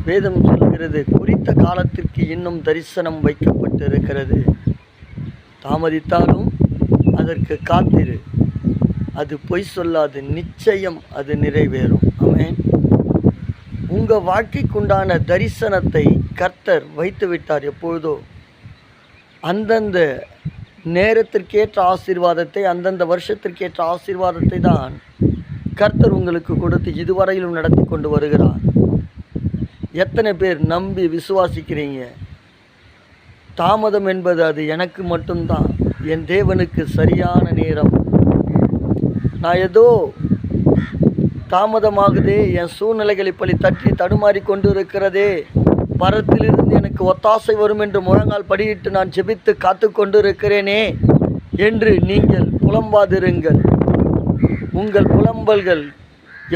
வேதம் சொல்கிறது, குறித்த காலத்திற்கு இன்னும் தரிசனம் வைக்கப்பட்டு இருக்கிறது. தாமதித்தாலும் அதற்கு காத்திரு, அது பொய் சொல்லாது, நிச்சயம் அது நிறைவேறும். ஆமென். உங்கள் வாழ்க்கைக்குண்டான தரிசனத்தை கர்த்தர் வைத்து விட்டார். எப்பொழுதோ அந்தந்த நேரத்திற்கேற்ற ஆசீர்வாதத்தை, அந்தந்த வருஷத்திற்கேற்ற ஆசீர்வாதத்தை தான் கர்த்தர் உங்களுக்கு கொடுத்து இதுவரையிலும் நடத்தி கொண்டு வருகிறார். எத்தனை பேர் நம்பி விசுவாசிக்கிறீங்க? தாமதம் என்பது அது எனக்கு மட்டும்தான், என் தேவனுக்கு சரியான நேரம். நான் ஏதோ தாமதமாகுதே, என் சூழ்நிலைகள் இப்படி தட்டி தடுமாறி கொண்டு இருக்கிறதே, பரத்திலிருந்து எனக்கு ஒத்தாசை வரும் என்று முழங்கால் படியிட்டு நான் ஜெபித்து காத்து கொண்டு இருக்கிறேனே என்று நீங்கள் புலம்பாதிருங்கள். உங்கள் புலம்பல்கள்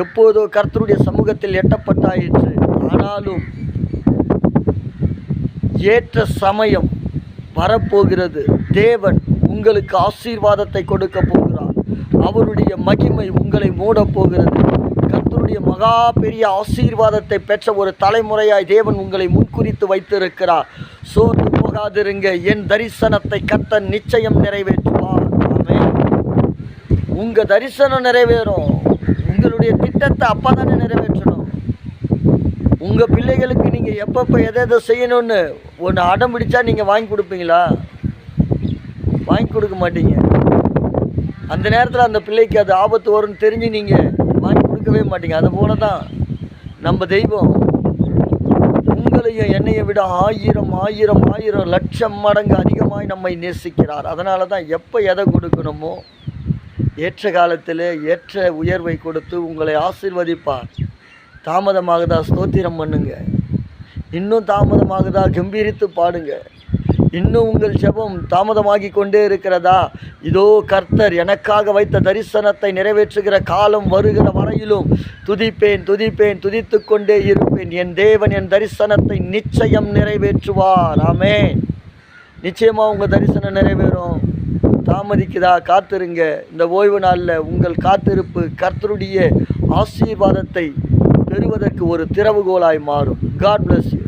எப்போதோ கர்த்தருடைய சமூகத்தில் எட்டப்பட்டாயிற்று. ஆனாலும் ஏற்ற சமயம் வரப்போகிறது. தேவன் உங்களுக்கு ஆசீர்வாதத்தை கொடுக்க போகிறார். அவருடைய மகிமை உங்களை மூடப் போகிறது. கர்த்தருடைய மகா பெரிய ஆசீர்வாதத்தை பெற்ற ஒரு தலைமுறையாய் தேவன் உங்களை முன்குறித்து வைத்திருக்கிறார். சோர்ந்து போகாதிருங்க. என் தரிசனத்தை கர்த்தர் நிச்சயம் நிறைவேற்றுவார். ஆமென். உங்கள் தரிசனம் நிறைவேறும். உங்களுடைய திட்டத்தை அப்போ தானே நிறைவேற்றணும். உங்கள் பிள்ளைகளுக்கு நீங்கள் எப்பப்போ எதை செய்யணும்னு ஒன்று அடம் பிடிச்சா நீங்கள் வாங்கி கொடுப்பீங்களா? வாங்கி கொடுக்க மாட்டீங்க. அந்த நேரத்தில் அந்த பிள்ளைக்கு அது ஆபத்து வரும்னு தெரிஞ்சு நீங்கள் வாங்கி கொடுக்கவே மாட்டீங்க. அதுபோல தான் நம்ம தெய்வம் உங்களையும் என்னையை விட ஆயிரம் ஆயிரம் ஆயிரம் லட்சம் மடங்கு அதிகமாய் நம்மை நேசிக்கிறார். அதனால தான் எப்போ எதை கொடுக்கணுமோ ஏற்ற காலத்தில் ஏற்ற உயர்வை கொடுத்து உங்களை ஆசீர்வதிப்பார். தாமதமாகுதா? ஸ்தோத்திரம் பண்ணுங்க. இன்னும் தாமதமாகுதா? கம்பீரித்து பாடுங்க. இன்னும் உங்கள் ஜெபம் தாமதமாகி கொண்டே இருக்கிறதா? இதோ கர்த்தர் எனக்காக வைத்த தரிசனத்தை நிறைவேற்றுகிற காலம் வருகிற வரையிலும் துதிப்பேன் துதிப்பேன், துதித்து கொண்டே இருப்பேன். என் தேவன் என் தரிசனத்தை நிச்சயம் நிறைவேற்றுவார். ஆமென். நிச்சயமாக உங்கள் தரிசனம் நிறைவேறும். தாமதிக்குதா? காத்திருங்க. இந்த ஓய்வு நாளில் உங்கள் காத்திருப்பு கர்த்தருடைய ஆசீர்வாதத்தை பெறுவதற்கு ஒரு திறவுகோலாய் மாறும். God bless you.